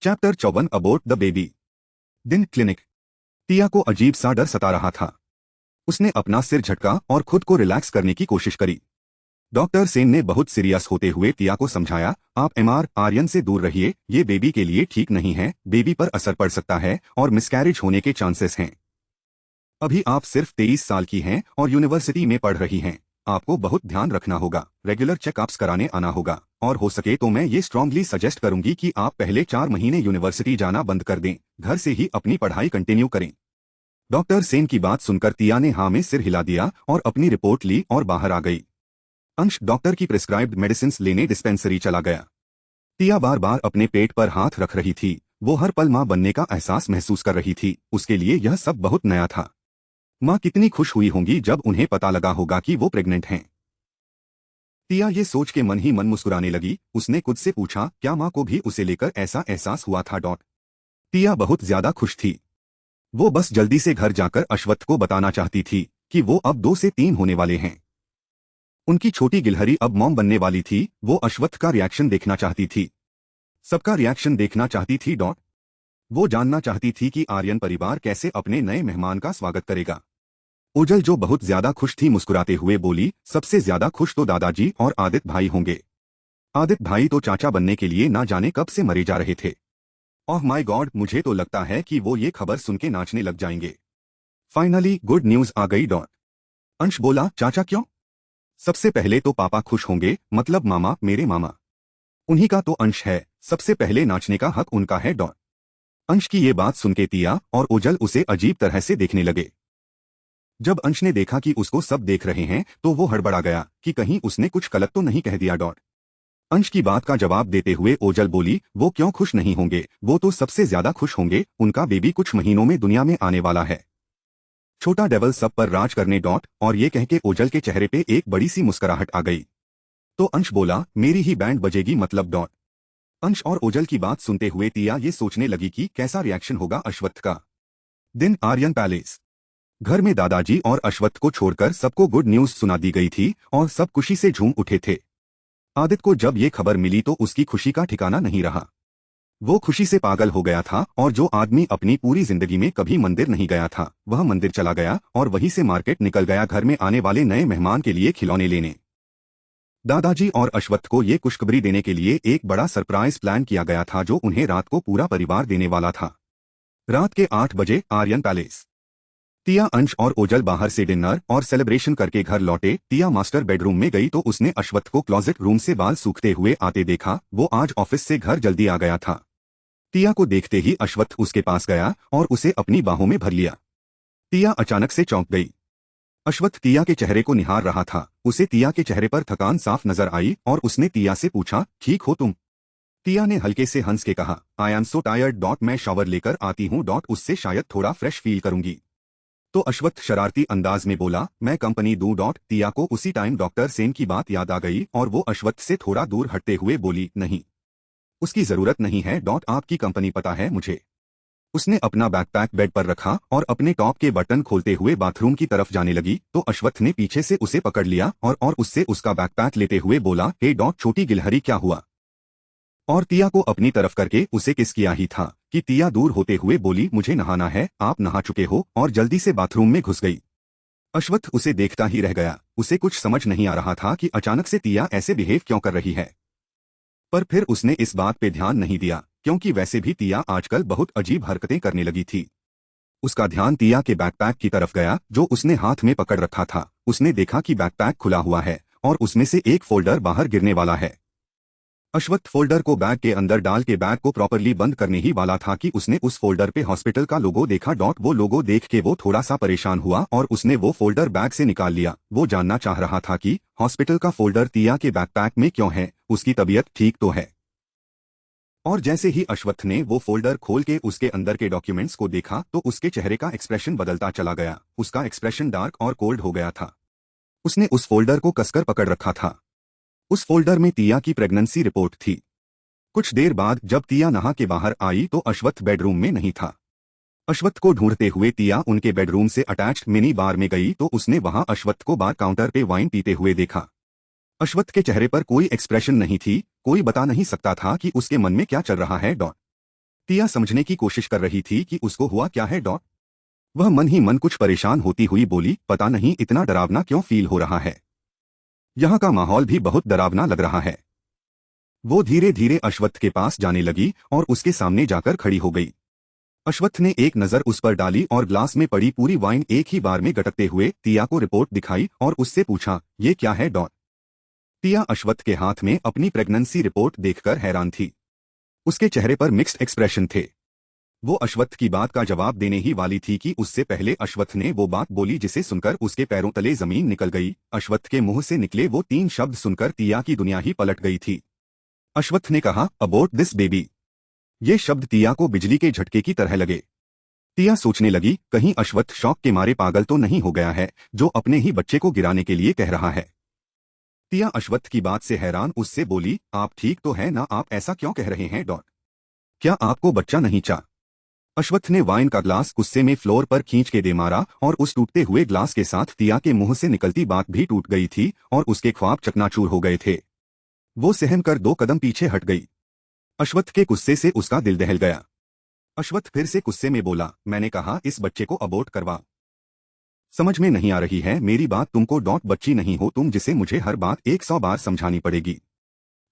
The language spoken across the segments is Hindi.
Chapter 54 about the baby. दिन क्लिनिक। टिया को अजीब सा डर सता रहा था। उसने अपना सिर झटका और खुद को रिलैक्स करने की कोशिश करी। डॉक्टर सेन ने बहुत सीरियस होते हुए टिया को समझाया, आप आर्यन से दूर रहिए, ये बेबी के लिए ठीक नहीं है, बेबी पर असर पड़ सकता है और मिसकैरेज होने के चांसेस हैं। अभी आप सिर्फ 23 साल की हैं और यूनिवर्सिटी में पढ़ रही हैं। आपको बहुत ध्यान रखना होगा, रेगुलर चेकअप्स कराने आना होगा, और हो सके तो मैं ये स्ट्रांगली सजेस्ट करूंगी कि आप पहले 4 महीने यूनिवर्सिटी जाना बंद कर दें, घर से ही अपनी पढ़ाई कंटिन्यू करें। डॉक्टर सेन की बात सुनकर टिया ने हाँ में सिर हिला दिया और अपनी रिपोर्ट ली और बाहर आ गई। अंश डॉक्टर की प्रिस्क्राइब्ड मेडिसिन लेने डिस्पेंसरी चला गया। टिया बार बार अपने पेट पर हाथ रख रही थी। वो हर पल माँ बनने का एहसास महसूस कर रही थी। उसके लिए यह सब बहुत नया था। माँ कितनी खुश हुई होंगी जब उन्हें पता लगा होगा कि वो प्रेग्नेंट हैं। टिया ये सोच के मन ही मन मुस्कुराने लगी। उसने खुद से पूछा, क्या माँ को भी उसे लेकर ऐसा एहसास हुआ था? टिया बहुत ज्यादा खुश थी। वो बस जल्दी से घर जाकर अश्वत्थ को बताना चाहती थी कि वो अब 2 से 3 होने वाले हैं। उनकी छोटी गिलहरी अब मॉम बनने वाली थी। वो अश्वत्थ का रिएक्शन देखना चाहती थी, सबका रिएक्शन देखना चाहती थी। वो जानना चाहती थी कि आर्यन परिवार कैसे अपने नए मेहमान का स्वागत करेगा। ओजल जो बहुत ज्यादा खुश थी, मुस्कुराते हुए बोली, सबसे ज्यादा खुश तो दादाजी और आदित्य भाई होंगे। आदित्य भाई तो चाचा बनने के लिए ना जाने कब से मरे जा रहे थे। ओह माय गॉड, मुझे तो लगता है कि वो ये खबर सुन के नाचने लग जाएंगे। फाइनली गुड न्यूज आ गई। अंश बोला, चाचा क्यों? सबसे पहले तो पापा खुश होंगे, मतलब मामा, मेरे मामा। उन्हीं का तो अंश है, सबसे पहले नाचने का हक उनका है। अंश की ये बात सुन के टिया और ओजल उसे अजीब तरह से देखने लगे। जब अंश ने देखा कि उसको सब देख रहे हैं तो वो हड़बड़ा गया कि कहीं उसने कुछ गलत तो नहीं कह दिया। अंश की बात का जवाब देते हुए ओजल बोली, वो क्यों खुश नहीं होंगे, वो तो सबसे ज्यादा खुश होंगे, उनका बेबी कुछ महीनों में दुनिया में आने वाला है। छोटा डेवल सब पर राज करने। और ये कह के ओजल के चेहरे पे एक बड़ी सी मुस्कुराहट आ गई। तो अंश बोला, मेरी ही बैंड बजेगी मतलब। अंश और ओजल की बात सुनते हुए टिया ये सोचने लगी कि कैसा रिएक्शन होगा अश्वत्थ का। दिन आर्यन पैलेस। घर में दादाजी और अश्वत्थ को छोड़कर सबको गुड न्यूज सुना दी गई थी और सब खुशी से झूम उठे थे। आदित्य को जब ये खबर मिली तो उसकी खुशी का ठिकाना नहीं रहा। वो खुशी से पागल हो गया था और जो आदमी अपनी पूरी जिंदगी में कभी मंदिर नहीं गया था, वह मंदिर चला गया और वहीं से मार्केट निकल गया घर में आने वाले नए मेहमान के लिए खिलौने लेने। दादाजी और अश्वत्थ को ये खुशखबरी देने के लिए एक बड़ा सरप्राइज प्लान किया गया था जो उन्हें रात को पूरा परिवार देने वाला था। रात के 8 बजे आर्यन पैलेस। टिया, अंश और ओजल बाहर से डिनर और सेलिब्रेशन करके घर लौटे। टिया मास्टर बेडरूम में गई तो उसने अश्वत्थ को क्लोजेट रूम से बाल सूखते हुए आते देखा। वो आज ऑफिस से घर जल्दी आ गया था। टिया को देखते ही अश्वत्थ उसके पास गया और उसे अपनी बाहों में भर लिया। टिया अचानक से चौंक गई। अश्वत्थ टिया के चेहरे को निहार रहा था। उसे टिया के चेहरे पर थकान साफ नजर आई और उसने टिया से पूछा, ठीक हो तुम? टिया ने हल्के से हंस के कहा, आई एम सो टायर्ड। मैं शावर लेकर आती हूँ। उससे शायद थोड़ा फ्रेश फील करूंगी। तो अश्वत्थ शरारती अंदाज में बोला, मैं कंपनी दूं। टिया को उसी टाइम डॉक्टर सेन की बात याद आ गई और वो अश्वत्थ से थोड़ा दूर हटते हुए बोली, नहीं, उसकी जरूरत नहीं है। आपकी कंपनी पता है मुझे। उसने अपना बैकपैक बेड पर रखा और अपने टॉप के बटन खोलते हुए बाथरूम की तरफ जाने लगी तो अश्वत्थ ने पीछे से उसे पकड़ लिया और उससे उसका बैकपैक लेते हुए बोला, हे छोटी गिलहरी, क्या हुआ? और टिया को अपनी तरफ करके उसे किस किया ही था कि टिया दूर होते हुए बोली, मुझे नहाना है, आप नहा चुके हो, और जल्दी से बाथरूम में घुस गई। अश्वत्थ उसे देखता ही रह गया। उसे कुछ समझ नहीं आ रहा था कि अचानक से टिया ऐसे बिहेव क्यों कर रही है। पर फिर उसने इस बात पे ध्यान नहीं दिया क्योंकि वैसे भी टिया आजकल बहुत अजीब हरकतें करने लगी थी। उसका ध्यान टिया के बैकपैक की तरफ गया जो उसने हाथ में पकड़ रखा था। उसने देखा कि बैकपैक खुला हुआ है और उसमें से एक फोल्डर बाहर गिरने वाला है। अश्वत्थ फोल्डर को बैग के अंदर डाल के बैग को प्रॉपरली बंद करने ही वाला था कि उसने उस फोल्डर पे हॉस्पिटल का लोगो देखा। वो लोगो देख के वो थोड़ा सा परेशान हुआ और उसने वो फोल्डर बैग से निकाल लिया। वो जानना चाह रहा था कि हॉस्पिटल का फोल्डर टिया के बैकपैक में क्यों है, उसकी तबीयत ठीक तो है। और जैसे ही अश्वत्थ ने वो फोल्डर खोल के उसके अंदर के डॉक्यूमेंट्स को देखा तो उसके चेहरे का एक्सप्रेशन बदलता चला गया। उसका एक्सप्रेशन डार्क और कोल्ड हो गया था। उसने उस फोल्डर को कसकर पकड़ रखा था। उस फोल्डर में टिया की प्रेगनेंसी रिपोर्ट थी। कुछ देर बाद जब टिया नहा के बाहर आई तो अश्वत्थ बेडरूम में नहीं था। अश्वत्थ को ढूंढते हुए टिया उनके बेडरूम से अटैच्ड मिनी बार में गई तो उसने वहां अश्वत्थ को बार काउंटर पे वाइन पीते हुए देखा। अश्वत्थ के चेहरे पर कोई एक्सप्रेशन नहीं थी। कोई बता नहीं सकता था कि उसके मन में क्या चल रहा है। टिया समझने की कोशिश कर रही थी कि उसको हुआ क्या है डॉट। वह मन ही मन कुछ परेशान होती हुई बोली, पता नहीं इतना डरावना क्यों फील हो रहा है। यहाँ का माहौल भी बहुत डरावना लग रहा है। वो धीरे धीरे अश्वत्थ के पास जाने लगी और उसके सामने जाकर खड़ी हो गई। अश्वत्थ ने एक नजर उस पर डाली और ग्लास में पड़ी पूरी वाइन एक ही बार में गटकते हुए टिया को रिपोर्ट दिखाई और उससे पूछा, ये क्या है डॉट। टिया अश्वत्थ के हाथ में अपनी प्रेगनेंसी रिपोर्ट देखकर हैरान थी। उसके चेहरे पर मिक्स्ड एक्सप्रेशन थे। वो अश्वत्थ की बात का जवाब देने ही वाली थी कि उससे पहले अश्वत्थ ने वो बात बोली जिसे सुनकर उसके पैरों तले जमीन निकल गई। अश्वत्थ के मुंह से निकले वो 3 शब्द सुनकर टिया की दुनिया ही पलट गई थी। अश्वत्थ ने कहा, अबॉर्ट दिस बेबी। ये शब्द टिया को बिजली के झटके की तरह लगे। टिया सोचने लगी, कहीं अश्वत्थ शौक के मारे पागल तो नहीं हो गया है जो अपने ही बच्चे को गिराने के लिए कह रहा है। टिया अश्वत्थ की बात से हैरान उससे बोली, आप ठीक तो है ना, आप ऐसा क्यों कह रहे हैं डॉट। क्या आपको बच्चा नहीं चाह। अश्वत्थ ने वाइन का ग्लास गुस्से में फ्लोर पर खींच के दे मारा और उस टूटते हुए ग्लास के साथ टिया के मुंह से निकलती बात भी टूट गई थी और उसके ख्वाब चकनाचूर हो गए थे। वो सहम कर 2 कदम पीछे हट गई। अश्वत्थ के गुस्से से उसका दिल दहल गया। अश्वत्थ फिर से गुस्से में बोला, मैंने कहा इस बच्चे को अबॉर्ट करवा। समझ में नहीं आ रही है मेरी बात तुमको डॉट। बच्ची नहीं हो तुम जिसे मुझे हर बात 100 बार समझानी पड़ेगी।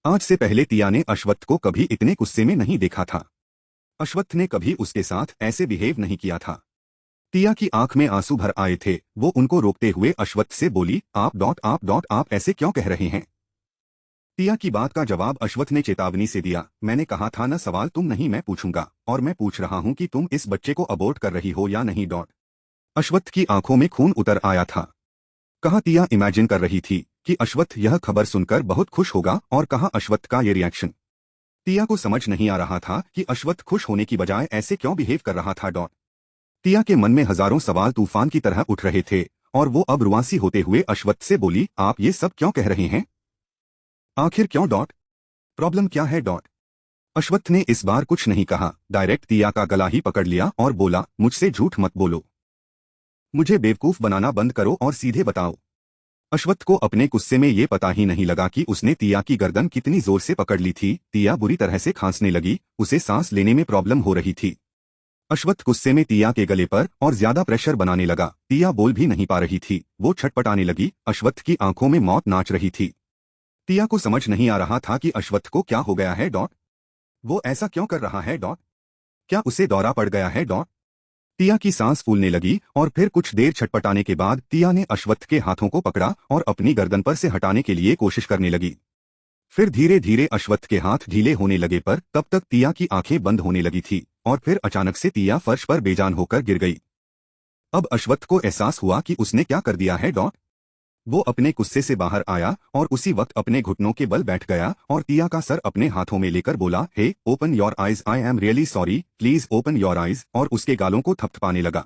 आज से पहले टिया ने अश्वत्थ को कभी इतने गुस्से में नहीं देखा था। अश्वत्थ ने कभी उसके साथ ऐसे बिहेव नहीं किया था। टिया की आंख में आंसू भर आए थे। वो उनको रोकते हुए अश्वत्थ से बोली, आप ऐसे क्यों कह रहे हैं। टिया की बात का जवाब अश्वत्थ ने चेतावनी से दिया, मैंने कहा था ना सवाल तुम नहीं मैं पूछूंगा और मैं पूछ रहा हूं कि तुम इस बच्चे को अबॉर्ट कर रही हो या नहीं डॉट। अश्वत्थ की आंखों में खून उतर आया था। कहाँ टिया इमेजिन कर रही थी कि अश्वत्थ यह खबर सुनकर बहुत खुश होगा और कहाँ अश्वत्थ का ये रिएक्शन। टिया को समझ नहीं आ रहा था कि अश्वत्थ खुश होने की बजाय ऐसे क्यों बिहेव कर रहा था डॉट। टिया के मन में हजारों सवाल तूफान की तरह उठ रहे थे और वो अब रुआसी होते हुए अश्वत्थ से बोली, आप ये सब क्यों कह रहे हैं। आखिर क्यों डॉट। प्रॉब्लम क्या है डॉट। अश्वत्थ ने इस बार कुछ नहीं कहा, डायरेक्ट टिया का गला ही पकड़ लिया और बोला, मुझसे झूठ मत बोलो। मुझे बेवकूफ बनाना बंद करो और सीधे बताओ। अश्वत्थ को अपने गुस्से में ये पता ही नहीं लगा कि उसने टिया की गर्दन कितनी जोर से पकड़ ली थी। टिया बुरी तरह से खांसने लगी, उसे सांस लेने में प्रॉब्लम हो रही थी। अश्वत्थ गुस्से में टिया के गले पर और ज्यादा प्रेशर बनाने लगा। टिया बोल भी नहीं पा रही थी, वो छटपटाने लगी। अश्वत्थ की आंखों में मौत नाच रही थी। टिया को समझ नहीं आ रहा था कि अश्वत्थ को क्या हो गया है डॉट। वो ऐसा क्यों कर रहा है डॉट। क्या उसे दौरा पड़ गया है डॉट। टिया की सांस फूलने लगी और फिर कुछ देर छटपटाने के बाद टिया ने अश्वत्थ के हाथों को पकड़ा और अपनी गर्दन पर से हटाने के लिए कोशिश करने लगी। फिर धीरे धीरे अश्वत्थ के हाथ ढीले होने लगे पर तब तक टिया की आंखें बंद होने लगी थी और फिर अचानक से टिया फर्श पर बेजान होकर गिर गई। अब अश्वत्थ को एहसास हुआ कि उसने क्या कर दिया है डॉट। वो अपने गुस्से से बाहर आया और उसी वक्त अपने घुटनों के बल बैठ गया और टिया का सर अपने हाथों में लेकर बोला, hey open your eyes, I am really sorry, please open your eyes, और उसके गालों को थपथपाने लगा।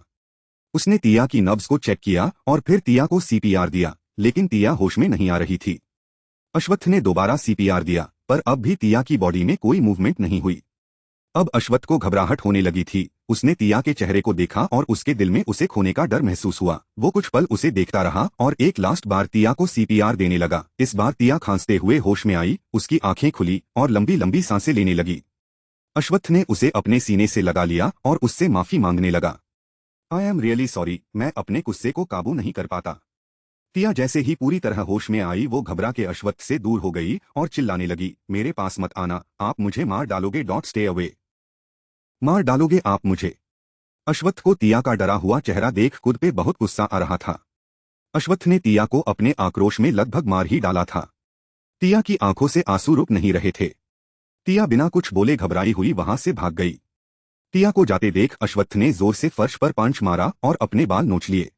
उसने टिया की नब्ज को चेक किया और फिर टिया को सीपीआर दिया, लेकिन टिया होश में नहीं आ रही थी। अश्वत्थ ने दोबारा सीपीआर दिया पर अब भी टिया की बॉडी में कोई मूवमेंट नहीं हुई। अब अश्वत्थ को घबराहट होने लगी थी। उसने टिया के चेहरे को देखा और उसके दिल में उसे खोने का डर महसूस हुआ। वो कुछ पल उसे देखता रहा और एक लास्ट बार टिया को सीपीआर देने लगा। इस बार टिया खांसते हुए होश में आई, उसकी आंखें खुली और लंबी लंबी सांसें लेने लगी। अश्वत्थ ने उसे अपने सीने से लगा लिया और उससे माफी मांगने लगा। आई एम रियली सॉरी, मैं अपने गुस्से को काबू नहीं कर पाता। टिया जैसे ही पूरी तरह होश में आई वो घबरा के अश्वत्थ से दूर हो गई और चिल्लाने लगी, मेरे पास मत आना, आप मुझे मार डालोगे डॉट, स्टे अवे। मार डालोगे आप मुझे। अश्वत्थ को टिया का डरा हुआ चेहरा देख खुद पे बहुत गुस्सा आ रहा था। अश्वत्थ ने टिया को अपने आक्रोश में लगभग मार ही डाला था। टिया की आंखों से आंसू रुक नहीं रहे थे। टिया बिना कुछ बोले घबराई हुई वहां से भाग गई। टिया को जाते देख अश्वत्थ ने जोर से फर्श पर पंच मारा और अपने बाल नोच लिए।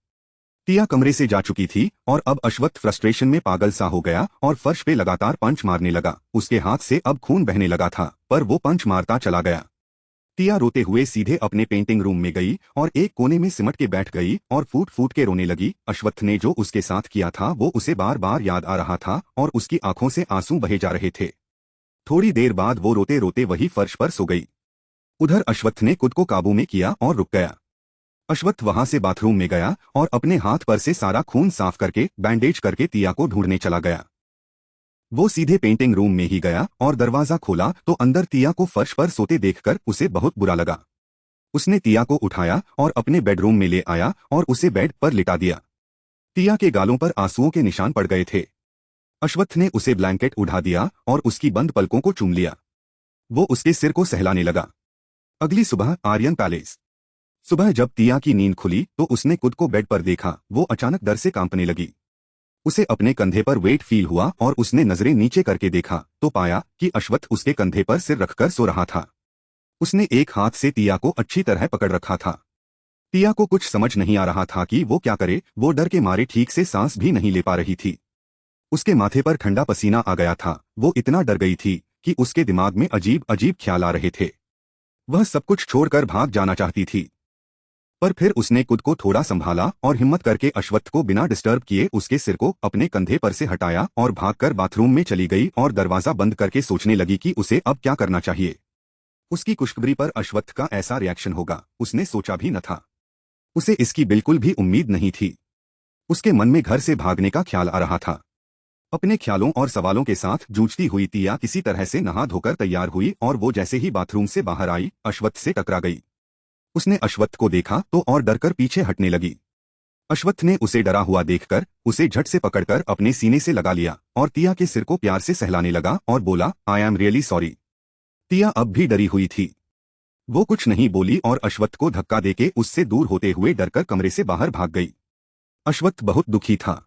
टिया कमरे से जा चुकी थी और अब अश्वत्थ फ्रस्ट्रेशन में पागल सा हो गया और फर्श पे लगातार पंच मारने लगा। उसके हाथ से अब खून बहने लगा था पर वो पंच मारता चला गया। टिया रोते हुए सीधे अपने पेंटिंग रूम में गई और एक कोने में सिमट के बैठ गई और फूट फूट के रोने लगी। अश्वत्थ ने जो उसके साथ किया था वो उसे बार बार याद आ रहा था और उसकी आंखों से आंसू बहे जा रहे थे। थोड़ी देर बाद वो रोते रोते वही फर्श पर सो गई। उधर अश्वत्थ ने खुद को काबू में किया और रुक गया। अश्वत्थ वहां से बाथरूम में गया और अपने हाथ पर से सारा खून साफ करके बैंडेज करके टिया को ढूंढने चला गया। वो सीधे पेंटिंग रूम में ही गया और दरवाजा खोला तो अंदर तिया को फर्श पर सोते देखकर उसे बहुत बुरा लगा। उसने तिया को उठाया और अपने बेडरूम में ले आया और उसे बेड पर लिटा दिया। तिया के गालों पर आंसुओं के निशान पड़ गए थे। अश्वत्थ ने उसे ब्लैंकेट उठा दिया और उसकी बंद पलकों को चूम लिया। वो उसके सिर को सहलाने लगा। अगली सुबह आर्यन पैलेस। सुबह जब तिया की नींद खुली तो उसने खुद को बेड पर देखा। वो अचानक डर से कांपने लगी। उसे अपने कंधे पर वेट फील हुआ और उसने नजरें नीचे करके देखा तो पाया कि अश्वत्थ उसके कंधे पर सिर रखकर सो रहा था। उसने एक हाथ से तिया को अच्छी तरह पकड़ रखा था। तिया को कुछ समझ नहीं आ रहा था कि वो क्या करे। वो डर के मारे ठीक से सांस भी नहीं ले पा रही थी। उसके माथे पर ठंडा पसीना आ गया था। वो इतना डर गई थी कि उसके दिमाग में अजीब अजीब ख्याल आ रहे थे। वह सब कुछ छोड़कर भाग जाना चाहती थी, पर फिर उसने खुद को थोड़ा संभाला और हिम्मत करके अश्वत्थ को बिना डिस्टर्ब किए उसके सिर को अपने कंधे पर से हटाया और भागकर बाथरूम में चली गई और दरवाजा बंद करके सोचने लगी कि उसे अब क्या करना चाहिए। उसकी खुशखबरी पर अश्वत्थ का ऐसा रिएक्शन होगा उसने सोचा भी न था। उसे इसकी बिल्कुल भी उम्मीद नहीं थी। उसके मन में घर से भागने का ख्याल आ रहा था। अपने ख्यालों और सवालों के साथ जूझती हुई तिया किसी तरह से नहा धोकर तैयार हुई और वो जैसे ही बाथरूम से बाहर आई अश्वत्थ से टकरा गई। उसने अश्वत्थ को देखा तो और डरकर पीछे हटने लगी। अश्वत्थ ने उसे डरा हुआ देखकर उसे झट से पकड़कर अपने सीने से लगा लिया और तिया के सिर को प्यार से सहलाने लगा और बोला, आई एम रियली सॉरी। तिया अब भी डरी हुई थी। वो कुछ नहीं बोली और अश्वत्थ को धक्का देके उससे दूर होते हुए डरकर कमरे से बाहर भाग गई। अश्वत्थ बहुत दुखी था।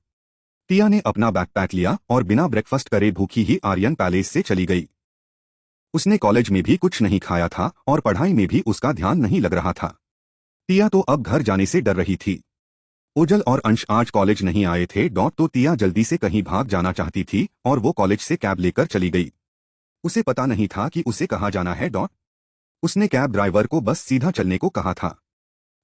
तिया ने अपना बैकपैक लिया और बिना ब्रेकफास्ट करे भूखी ही आर्यन पैलेस से चली गई। उसने कॉलेज में भी कुछ नहीं खाया था और पढ़ाई में भी उसका ध्यान नहीं लग रहा था। तिया तो अब घर जाने से डर रही थी। ओजल और अंश आज कॉलेज नहीं आए थे। तो तिया जल्दी से कहीं भाग जाना चाहती थी और वो कॉलेज से कैब लेकर चली गई। उसे पता नहीं था कि उसे कहाँ जाना है। उसने कैब ड्राइवर को बस सीधा चलने को कहा था।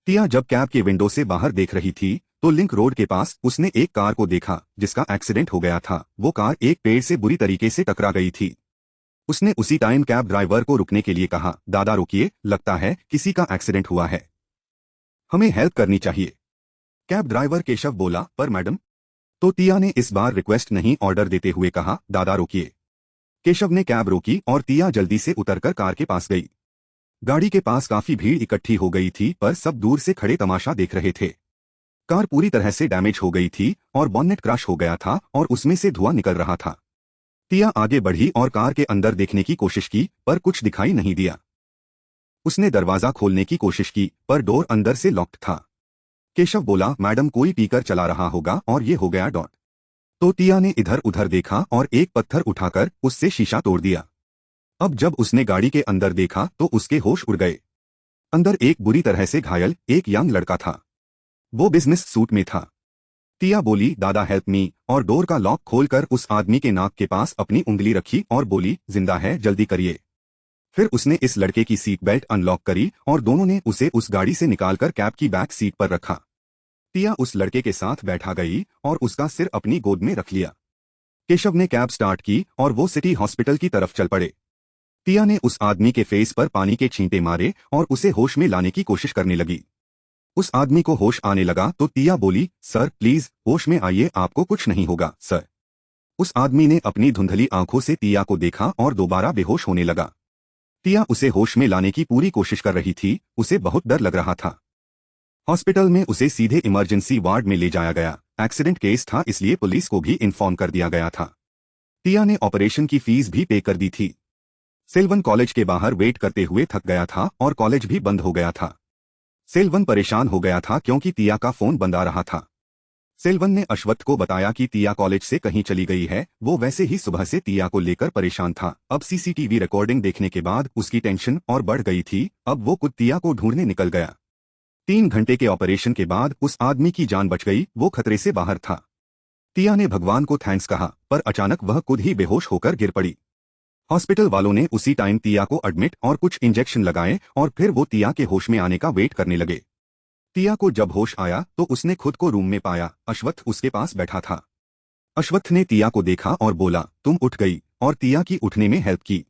तिया जब कैब के विंडो से बाहर देख रही थी तो लिंक रोड के पास उसने एक कार को देखा जिसका एक्सीडेंट हो गया था। वो कार एक पेड़ से बुरी तरीके से टकरा गई थी। उसने उसी टाइम कैब ड्राइवर को रुकने के लिए कहा, दादा रुकिए, लगता है किसी का एक्सीडेंट हुआ है, हमें हेल्प करनी चाहिए। कैब ड्राइवर केशव बोला, पर मैडम। तो तिया ने इस बार रिक्वेस्ट नहीं ऑर्डर देते हुए कहा, दादा रुकिए। केशव ने कैब रोकी और तिया जल्दी से उतरकर कार के पास गई। गाड़ी के पास काफी भीड़ इकट्ठी हो गई थी पर सब दूर से खड़े तमाशा देख रहे थे। कार पूरी तरह से डैमेज हो गई थी और बॉनेट क्रैश हो गया था और उसमें से धुआं निकल रहा था। तिया आगे बढ़ी और कार के अंदर देखने की कोशिश की पर कुछ दिखाई नहीं दिया। उसने दरवाजा खोलने की कोशिश की पर डोर अंदर से लॉक्ड था। केशव बोला, मैडम कोई पीकर चला रहा होगा और ये हो गया। तो तिया ने इधर उधर देखा और एक पत्थर उठाकर उससे शीशा तोड़ दिया। अब जब उसने गाड़ी के अंदर देखा तो उसके होश उड़ गए। अंदर एक बुरी तरह से घायल एक यंग लड़का था। वो बिजनेस सूट में था। तिया बोली, दादा हेल्प मी, और डोर का लॉक खोलकर उस आदमी के नाक के पास अपनी उंगली रखी और बोली, जिंदा है, जल्दी करिए। फिर उसने इस लड़के की सीट बेल्ट अनलॉक करी और दोनों ने उसे उस गाड़ी से निकालकर कैब की बैक सीट पर रखा। तिया उस लड़के के साथ बैठा गई और उसका सिर अपनी गोद में रख लिया। केशव ने कैब स्टार्ट की और वो सिटी हॉस्पिटल की तरफ चल पड़े। तिया ने उस आदमी के फेस पर पानी के छींटे मारे और उसे होश में लाने की कोशिश करने लगी। उस आदमी को होश आने लगा तो तिया बोली, सर प्लीज होश में आइए, आपको कुछ नहीं होगा सर। उस आदमी ने अपनी धुंधली आंखों से तिया को देखा और दोबारा बेहोश होने लगा। तिया उसे होश में लाने की पूरी कोशिश कर रही थी। उसे बहुत डर लग रहा था। हॉस्पिटल में उसे सीधे इमरजेंसी वार्ड में ले जाया गया। एक्सीडेंट केस था इसलिए पुलिस को भी इन्फॉर्म कर दिया गया था। तिया ने ऑपरेशन की फीस भी पे कर दी थी। सेल्वन कॉलेज के बाहर वेट करते हुए थक गया था और कॉलेज भी बंद हो गया था। सेल्वन परेशान हो गया था क्योंकि तिया का फोन बंद आ रहा था। सेल्वन ने अश्वत्थ को बताया कि तिया कॉलेज से कहीं चली गई है। वो वैसे ही सुबह से तिया को लेकर परेशान था। अब सीसीटीवी रिकॉर्डिंग देखने के बाद उसकी टेंशन और बढ़ गई थी। अब वो खुद तिया को ढूंढने निकल गया। 3 घंटे के ऑपरेशन के बाद उस आदमी की जान बच गई। वो खतरे से बाहर था। तिया ने भगवान को थैंक्स कहा पर अचानक वह खुद ही बेहोश होकर गिर पड़ी। हॉस्पिटल वालों ने उसी टाइम तिया को एडमिट और कुछ इंजेक्शन लगाए और फिर वो तिया के होश में आने का वेट करने लगे। तिया को जब होश आया तो उसने खुद को रूम में पाया। अश्वत्थ उसके पास बैठा था। अश्वत्थ ने तिया को देखा और बोला, तुम उठ गई, और तिया की उठने में हेल्प की।